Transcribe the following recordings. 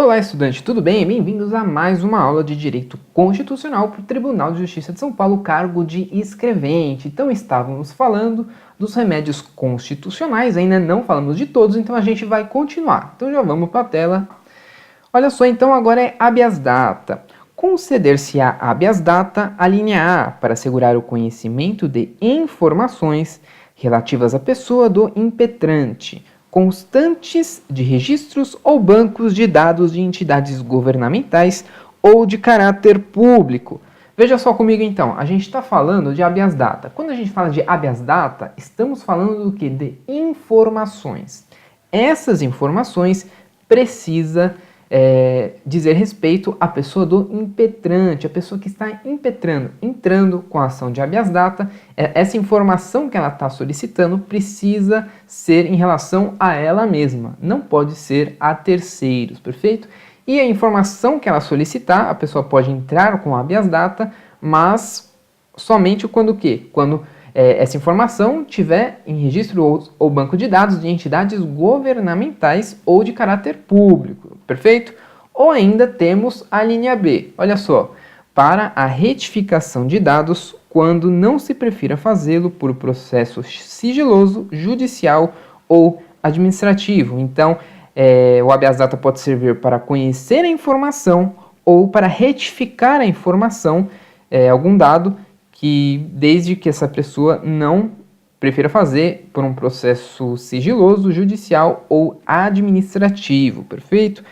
Olá, estudante, tudo bem? Bem-vindos a mais uma aula de Direito Constitucional para o Tribunal de Justiça de São Paulo, cargo de escrevente. Então, estávamos falando dos remédios constitucionais, ainda não falamos de todos, então a gente vai continuar. Então, já vamos para a tela. Olha só, então agora é habeas data. Conceder-se-á habeas data a linha A para assegurar o conhecimento de informações relativas à pessoa do impetrante, constantes de registros ou bancos de dados de entidades governamentais ou de caráter público. Veja só comigo então, a gente está falando de habeas data. Quando a gente fala de habeas data, estamos falando do que? De informações. Essas informações precisa dizer respeito à pessoa do impetrante, a pessoa que está impetrando, entrando com a ação de habeas data. Essa informação que ela está solicitando precisa ser em relação a ela mesma, não pode ser a terceiros, perfeito? E a informação que ela solicitar, a pessoa pode entrar com habeas data, mas somente quando o quê? Quando essa informação tiver em registro ou banco de dados de entidades governamentais ou de caráter público, perfeito? Ou ainda temos a linha B, olha só, para a retificação de dados quando não se prefira fazê-lo por processo sigiloso, judicial ou administrativo. Então, o habeas data pode servir para conhecer a informação ou para retificar a informação, algum dado, que desde que essa pessoa não prefira fazer por um processo sigiloso, judicial ou administrativo, perfeito?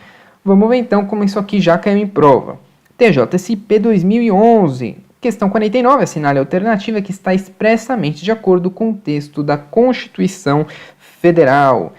Vamos ver então como isso aqui já caiu em prova. TJSP 2011, questão 49, assinale a alternativa que está expressamente de acordo com o texto da Constituição Federal.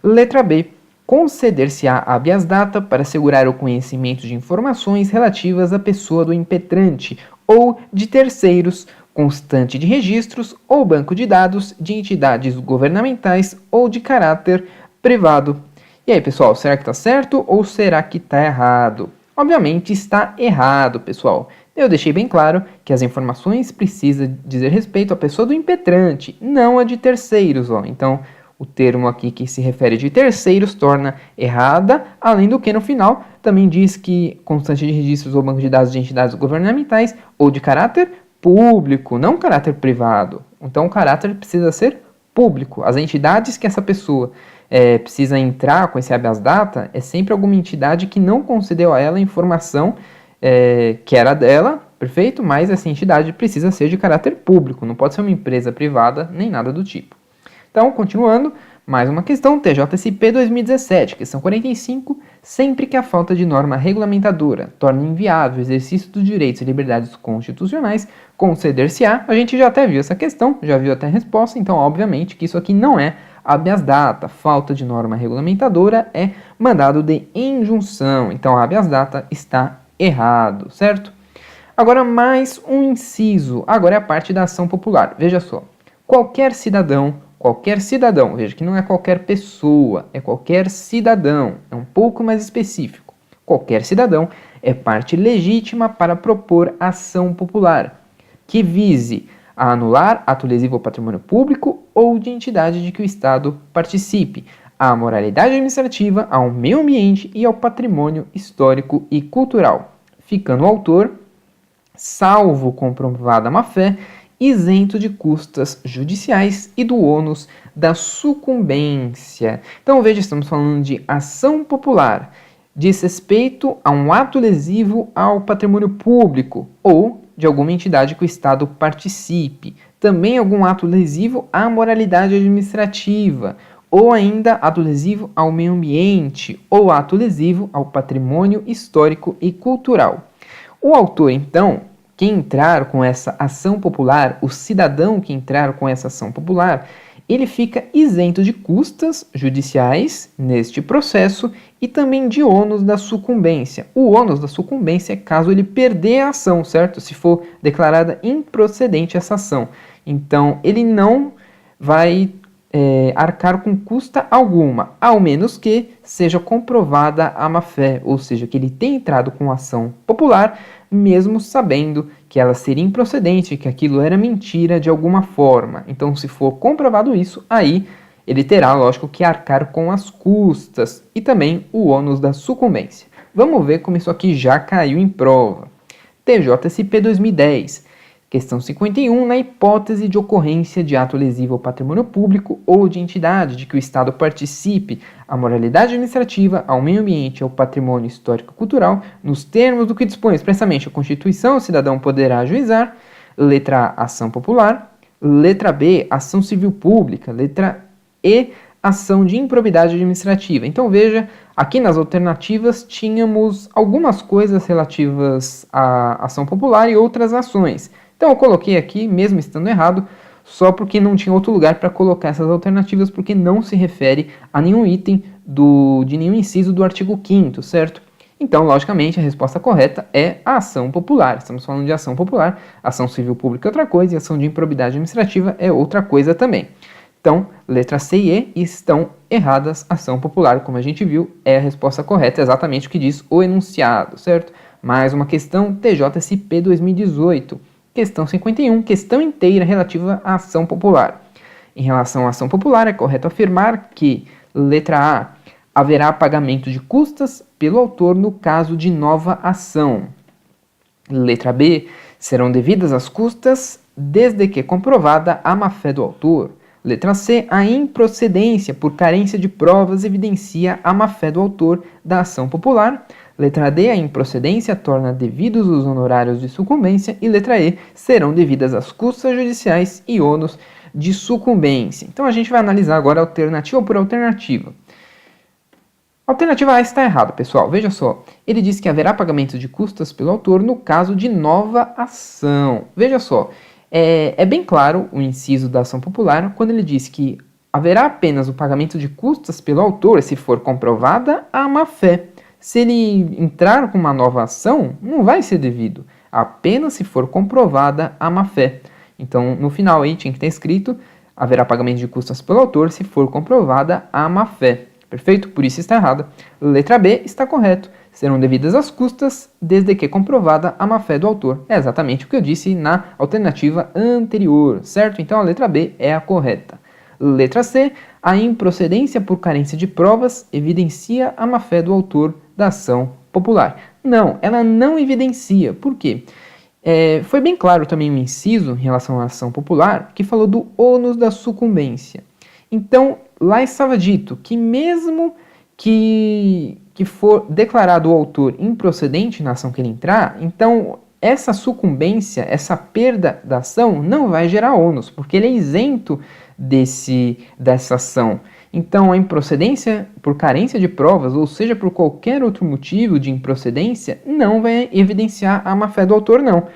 Letra B. Conceder-se-á habeas data para assegurar o conhecimento de informações relativas à pessoa do impetrante ou de terceiros, constante de registros ou banco de dados de entidades governamentais ou de caráter privado. E aí, pessoal, será que está certo ou será que está errado? Obviamente está errado, pessoal. Eu deixei bem claro que as informações precisam dizer respeito à pessoa do impetrante, não a de terceiros. Então, o termo aqui que se refere de terceiros torna errada, além do que no final também diz que constante de registros ou banco de dados de entidades governamentais ou de caráter público, não caráter privado. Então o caráter precisa ser público. As entidades que essa pessoa precisa entrar com esse habeas data é sempre alguma entidade que não concedeu a ela a informação que era dela, perfeito? Mas essa entidade precisa ser de caráter público, não pode ser uma empresa privada nem nada do tipo. Então, continuando, mais uma questão, TJSP 2017, questão 45, sempre que a falta de norma regulamentadora torne inviável o exercício dos direitos e liberdades constitucionais, conceder-se-á, a gente já até viu essa questão, já viu até a resposta, então obviamente que isso aqui não é habeas data, falta de norma regulamentadora é mandado de injunção, então habeas data está errado, certo? Agora mais um inciso, agora é a parte da ação popular, veja só, qualquer cidadão, veja que não é qualquer pessoa, é qualquer cidadão, é um pouco mais específico. Qualquer cidadão é parte legítima para propor ação popular, que vise a anular ato lesivo ao patrimônio público ou de entidade de que o Estado participe, à moralidade administrativa, ao meio ambiente e ao patrimônio histórico e cultural, ficando o autor, salvo comprovada má-fé, isento de custas judiciais e do ônus da sucumbência. Então veja, estamos falando de ação popular, diz respeito a um ato lesivo ao patrimônio público ou de alguma entidade que o Estado participe. Também algum ato lesivo à moralidade administrativa, ou ainda ato lesivo ao meio ambiente, ou ato lesivo ao patrimônio histórico e cultural. O autor, então, que entrar com essa ação popular, o cidadão que entrar com essa ação popular, ele fica isento de custas judiciais neste processo e também de ônus da sucumbência. O ônus da sucumbência é caso ele perder a ação, certo? Se for declarada improcedente essa ação. Então, ele não vai arcar com custa alguma, ao menos que seja comprovada a má-fé, ou seja, que ele tenha entrado com ação popular, mesmo sabendo que ela seria improcedente, que aquilo era mentira de alguma forma. Então, se for comprovado isso, aí ele terá, lógico, que arcar com as custas e também o ônus da sucumbência. Vamos ver como isso aqui já caiu em prova. TJSP 2010. Questão 51, na hipótese de ocorrência de ato lesivo ao patrimônio público ou de entidade de que o Estado participe à moralidade administrativa, ao meio ambiente e ao patrimônio histórico-cultural, nos termos do que dispõe expressamente a Constituição, o cidadão poderá ajuizar. Letra A, ação popular. Letra B, ação civil pública. Letra E, ação de improbidade administrativa. Então veja, aqui nas alternativas tínhamos algumas coisas relativas à ação popular e outras ações. Então eu coloquei aqui, mesmo estando errado, só porque não tinha outro lugar para colocar essas alternativas, porque não se refere a nenhum item de nenhum inciso do artigo 5º, certo? Então, logicamente, a resposta correta é a ação popular. Estamos falando de ação popular, ação civil pública é outra coisa e ação de improbidade administrativa é outra coisa também. Então, letra C e E estão erradas. Ação popular, como a gente viu, é a resposta correta, exatamente o que diz o enunciado, certo? Mais uma questão, TJSP 2018. Questão 51, questão inteira relativa à ação popular. Em relação à ação popular, é correto afirmar que, letra A, haverá pagamento de custas pelo autor no caso de nova ação. Letra B, serão devidas as custas desde que comprovada a má-fé do autor. Letra C, a improcedência por carência de provas evidencia a má-fé do autor da ação popular. Letra D, a improcedência torna devidos os honorários de sucumbência. E letra E, serão devidas as custas judiciais e ônus de sucumbência. Então a gente vai analisar agora alternativa por alternativa. Alternativa A está errada, pessoal. Veja só, ele diz que haverá pagamento de custas pelo autor no caso de nova ação. Veja só, é bem claro o inciso da ação popular quando ele diz que haverá apenas o pagamento de custas pelo autor se for comprovada a má-fé. Se ele entrar com uma nova ação, não vai ser devido, apenas se for comprovada a má-fé. Então, no final aí tinha que ter escrito, haverá pagamento de custas pelo autor se for comprovada a má-fé. Perfeito? Por isso está errada. Letra B está correto. Serão devidas as custas desde que comprovada a má-fé do autor. É exatamente o que eu disse na alternativa anterior, certo? Então a letra B é a correta. Letra C, a improcedência por carência de provas evidencia a má-fé do autor da ação popular. Não, ela não evidencia. Por quê? Foi bem claro também o inciso em relação à ação popular que falou do ônus da sucumbência. Então, lá estava dito que mesmo que for declarado o autor improcedente na ação que ele entrar, então essa sucumbência, essa perda da ação não vai gerar ônus, porque ele é isento dessa ação. Então a improcedência por carência de provas, ou seja, por qualquer outro motivo de improcedência, não vai evidenciar a má-fé do autor, não.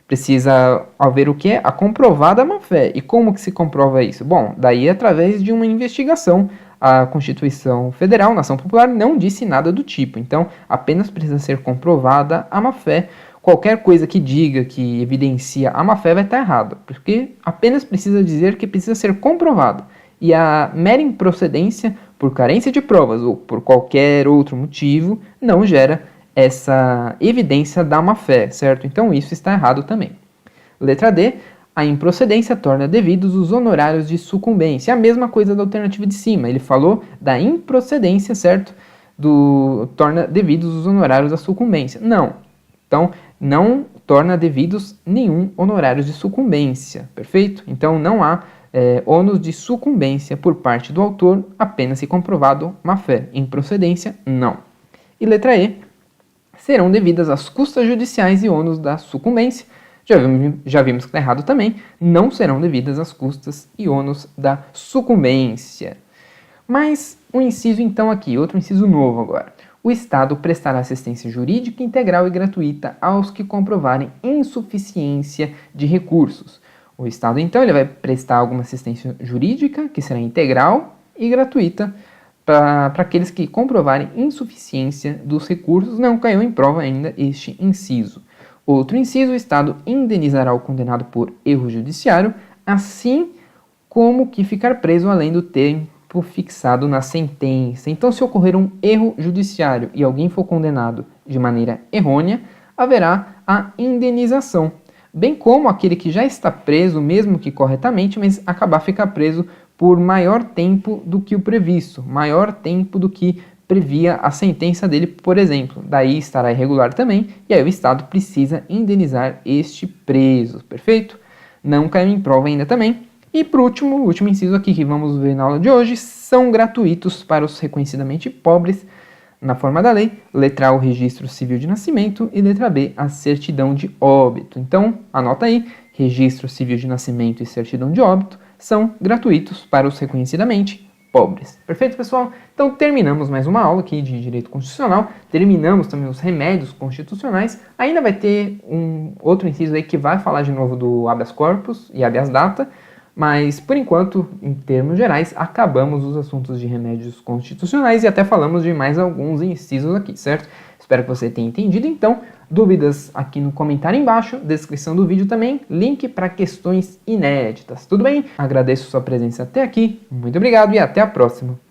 Precisa haver o que é? A comprovada má-fé. E como que se comprova isso? Bom, daí através de uma investigação. A Constituição Federal, Nação Popular, não disse nada do tipo. Então, apenas precisa ser comprovada a má-fé. Qualquer coisa que diga que evidencia a má-fé vai estar errado, porque apenas precisa dizer que precisa ser comprovado. E a mera improcedência, por carência de provas ou por qualquer outro motivo, não gera essa evidência da má-fé, certo? Então isso está errado também. Letra D, a improcedência torna devidos os honorários de sucumbência. É a mesma coisa da alternativa de cima, ele falou da improcedência, certo? Torna devidos os honorários da sucumbência. Não, então não torna devidos nenhum honorários de sucumbência, perfeito? Então não há ônus de sucumbência por parte do autor, apenas se comprovado má-fé. Improcedência, não. E letra E, serão devidas as custas judiciais e ônus da sucumbência. Já vimos que está errado também, não serão devidas as custas e ônus da sucumbência. Mas um inciso então aqui, outro inciso novo agora. O Estado prestará assistência jurídica integral e gratuita aos que comprovarem insuficiência de recursos. O Estado então ele vai prestar alguma assistência jurídica, que será integral e gratuita, para aqueles que comprovarem insuficiência dos recursos. Não caiu em prova ainda este inciso. Outro inciso, o Estado indenizará o condenado por erro judiciário, assim como que ficar preso além do tempo fixado na sentença. Então, se ocorrer um erro judiciário e alguém for condenado de maneira errônea, haverá a indenização. Bem como aquele que já está preso, mesmo que corretamente, mas acabar ficar preso por maior tempo do que o previsto, maior tempo do que previa a sentença dele, por exemplo. Daí estará irregular também, e aí o Estado precisa indenizar este preso, perfeito? Não caiu em prova ainda também. E por último, o último inciso aqui que vamos ver na aula de hoje, são gratuitos para os reconhecidamente pobres, na forma da lei, letra A, o registro civil de nascimento, e letra B, a certidão de óbito. Então, anota aí, registro civil de nascimento e certidão de óbito são gratuitos para os reconhecidamente pobres. Perfeito, pessoal? Então, terminamos mais uma aula aqui de Direito Constitucional, terminamos também os remédios constitucionais, ainda vai ter um outro inciso aí que vai falar de novo do habeas corpus e habeas data, mas, por enquanto, em termos gerais, acabamos os assuntos de remédios constitucionais e até falamos de mais alguns incisos aqui, certo? Espero que você tenha entendido, então. Dúvidas aqui no comentário embaixo, descrição do vídeo também, link para questões inéditas, tudo bem? Agradeço sua presença até aqui, muito obrigado e até a próxima!